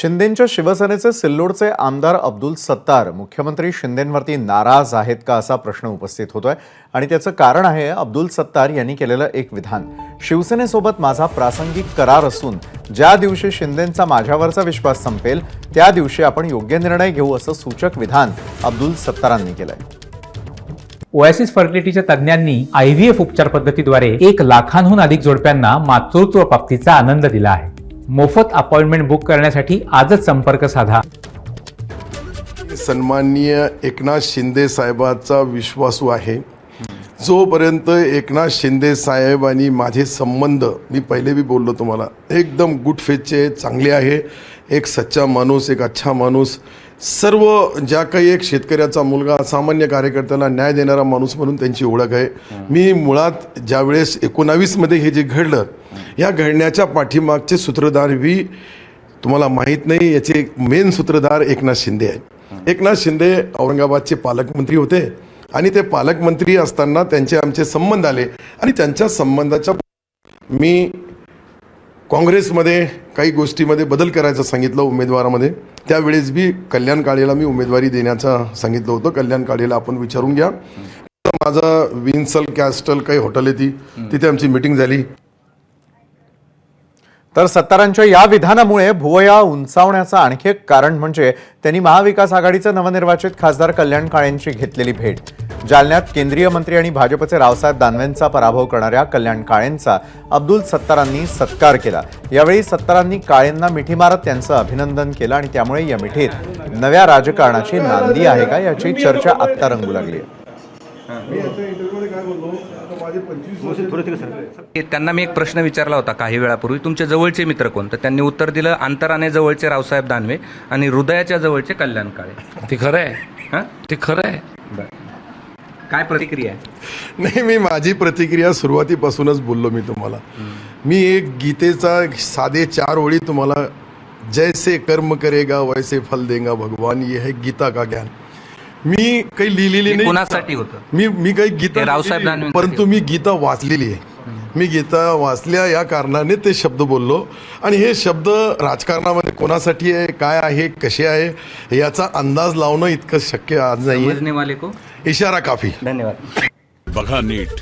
शिंदेंच्या शिवसेनेचे सिल्लोडचे आमदार अब्दुल सत्तार मुख्यमंत्री शिंदेंवरती नाराज आहेत का असा प्रश्न उपस्थित होतोय आणि त्याचं कारण आहे अब्दुल सत्तार यांनी केलेलं एक विधान। शिवसेनेसोबत माझा प्रासंगिक करार असून ज्या दिवशी शिंदेंचा माझ्यावरचा विश्वास संपेल त्या दिवशी आपण योग्य निर्णय घेऊ असं सूचक विधान अब्दुल सत्तारांनी केलंय। ओएसिस फर्टिलिटीच्या तज्ञांनी IVF उपचार पद्धतीद्वारे 1 लाखांहून अधिक जोडप्यांना मातृत्व प्राप्तीचा आनंद दिला आहे। मोफत अपॉइंटमेंट बुक करण्यासाठी आजच संपर्क साधा। सन्माननीय एकनाथ शिंदे साहेबांचा विश्वासू आहे। जोपर्यंत एकनाथ शिंदे साहेब आणि माझे संबंध, मी पहिले भी बोललो तुम्हाला, एकदम गुड फेथचे चांगले आहे। एक सच्चा माणूस, एक अच्छा माणूस, सर्व ज्या काही एक शेतकऱ्याचा मुलगा, सामान्य कार्यकर्त्याला न्याय देणारा माणूस म्हणून त्यांची ओळख आहे। मी मुळात ज्यावेळेस 19 मध्ये हे जे घडलं, या घडण्याच्या पाठीमागचे सूत्रधार भी तुम्हाला माहीत नाही, याचे मेन सूत्रधार एकनाथ शिंदे आहेत। एकनाथ शिंदे औरंगाबादचे पालकमंत्री होते आणि ते पालकमंत्री असताना त्यांचे आमचे संबंध आले आणि त्यांच्या संबंधाच्या मी काँग्रेसमध्ये काही गोष्टीमध्ये बदल करायचं सांगितलं उमेदवारामध्ये। त्यावेळेस बी कल्याण काळेला मी उमेदवारी देण्याचं सांगितलं होतं। कल्याण काळेला आपण विचारून घ्या। माझं विन्सल कॅस्टल काही हॉटेल आहे तिथे आमची मीटिंग झाली। तर सत्तारांच्या या विधानामुळे भुवया उंचावण्याचं आणखी एक कारण म्हणजे त्यांनी महाविकास आघाडीचे नवनिर्वाचित खासदार कल्याण काळेंची घेतलेली भेट। जालन्यात केंद्रीय मंत्री आणि भाजपचे रावसाहेब दानवेंचा पराभव करणाऱ्या कल्याण काळेंचा अब्दुल सत्तारांनी सत्कार केला। यावेळी सत्तारांनी काळेंना मिठी मारत त्यांचं अभिनंदन केलं आणि त्यामुळे या मिठीत नव्या राजकारणाची नांदी आहे का याची चर्चा आत्ता रंगू लागली आहे। त्यांना मी एक प्रश्न विचारला होता काही वेळापूर्वी, तुमचे जवळचे मित्र कोण? तर त्यांनी उत्तर दिलं, अंतराने जवळचे रावसाहेब दानवे आणि हृदयाच्या जवळचे कल्याण काळे। ते खरं आहे, ते खरं आहे। काय प्रतिक्रिया आहे? नाही, मी माझी प्रतिक्रिया सुरुवातीपासूनच बोललो मी तुम्हाला। मी एक गीतेचा साधे 4 ओळी तुम्हाला, जैसे कर्म करेगा वैसे फल देगा भगवान, ये है गीता का ज्ञान। मी काही लिहिलेली नाही, कोणासाठी होतं? मी काही गीता रावसाहेब दानवे, परंतु मी गीता वाचलेली आहे। मी गीता वाचल्या या कारणाने ते शब्द बोललो आणि हे शब्द राजकारणामध्ये कोणासाठी आहे, काय आहे, कसे आहे याचा अंदाज लावणं इतकं शक्य आज नाही। समझने वाले को इशारा काफी। धन्यवाद। बघा नीट,